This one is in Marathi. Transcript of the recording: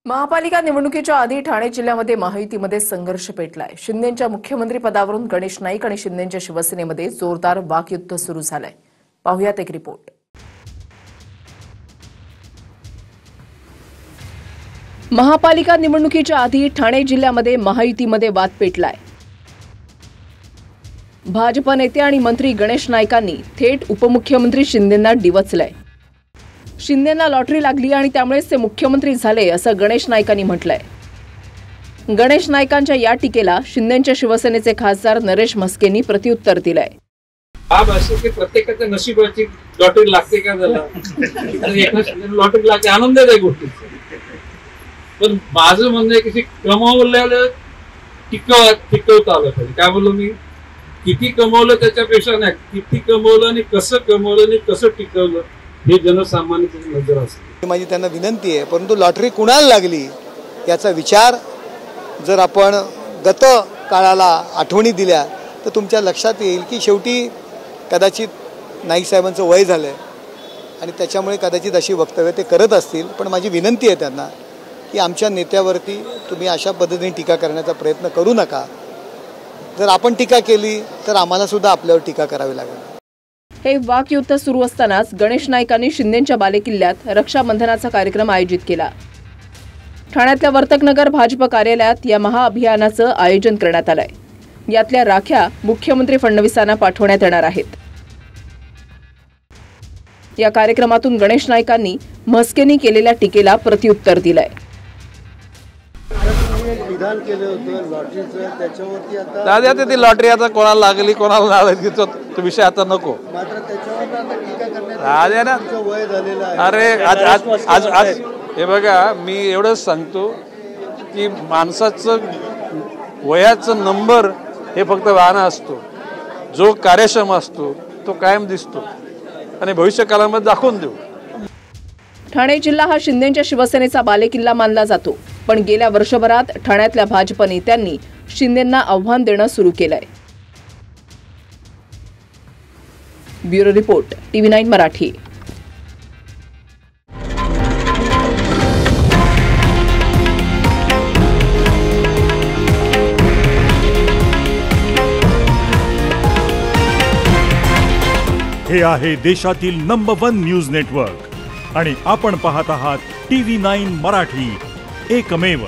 महापालिका निवडणुकीच्या आधी ठाणे जिल्ह्यामध्ये महायुतीमध्ये संघर्ष पेटलाय। शिंदेंच्या मुख्यमंत्री पदावरून गणेश नाईक आणि शिंदेंच्या शिवसेनेमध्ये जोरदार वाकयुद्ध सुरू झालंय। पाहुयात एक रिपोर्ट। महापालिका निवडणुकीच्या आधी ठाणे जिल्ह्यामध्ये महायुतीमध्ये वाद पेटलाय। भाजप नेते आणि मंत्री गणेश नाईकांनी थेट उपमुख्यमंत्री शिंदेंना डिवचलंय। शिंदेंना लॉटरी लागली आणि त्यामुळेच ते मुख्यमंत्री झाले असं गणेश नाईकांनी म्हटलंय। गणेश नाईकांच्या या टीकेला शिंदेंच्या शिवसेनेचे खासदार नरेश म्हस्केंनी प्रत्युत्तर दिलंय। की प्रत्येकाच्या नशिबाची लॉटरी लागते का झाला लॉटरी लागते आनंदाची गोष्ट पण माझं म्हणणं आहे की कमावलेलं टिकवता आलं पाहिजे। काय बोललो मी, किती कमवलं त्याच्यापेक्षा नाही किती कमवलं आणि कसं कमवलं आणि कसं टिकवलं हे जनसामान्याची नजर असते। माझी त्यांना विनंती आहे, परंतु लॉटरी कुणाला लागली याचा विचार जर आपण गत काळाला आठवणी दिल्या तर तुमच्या लक्षात येईल की शेवटी कदाचित नाईक साहेबांचं वय झालंय आणि त्याच्यामुळे कदाचित अशी वक्तव्य ते करत असतील। पण माझी विनंती आहे त्यांना की आमच्या नेत्यावरती तुम्ही अशा पद्धतीने टीका करण्याचा प्रयत्न करू नका। जर आपण टीका केली तर आम्हाला सुद्धा आपल्यावर टीका करावी लागेल। हे वाकयुद्ध सुरू असतानाच गणेश नाईकांनी शिंदेंच्या बालेकिल्ल्यात रक्षाबंधनाचा कार्यक्रम आयोजित केला। ठाण्यातल्या वर्तकनगर भाजप कार्यालयात या महाअभियानाचं आयोजन करण्यात आलंय। यातल्या राख्या मुख्यमंत्री फडणवीसांना पाठवण्यात येणार आहेत। या कार्यक्रमातून गणेश नाईकांनी म्हस्केंनी केलेल्या टीकेला प्रत्युत्तर दिलंय। विधान केलं होतं लॉटरीचं, त्याच्यावरती आता दादा ती लॉटरी आता कोणाला लागली कोणाला लागली तो विषय आता नको। मात्र त्याच्यावर आता टीका करण्यात वय झालेलं आहे। अरे आज आज हे बघा, मी एवढंच सांगतो की माणसाचं वयाचं नंबर हे फक्त वाहन असतो, जो कार्यक्षम असतो तो कायम दिसतो आणि भविष्य काळामध्ये दाखवून देऊ। ठाणे जिल्हा हा शिंदेंच्या शिवसेनेचा बालेकिल्ला मानला जातो, पण गेल्या वर्षभरात ठाण्यातल्या भाजप नेत्यांनी शिंदेंना आव्हान देणं सुरू केलंय। Bureau report, TV9 Marathi. हे आहे देशातील नंबर 1 न्यूज नेटवर्क आणि आपण पाहत आहात TV9 मराठी, एकमेव।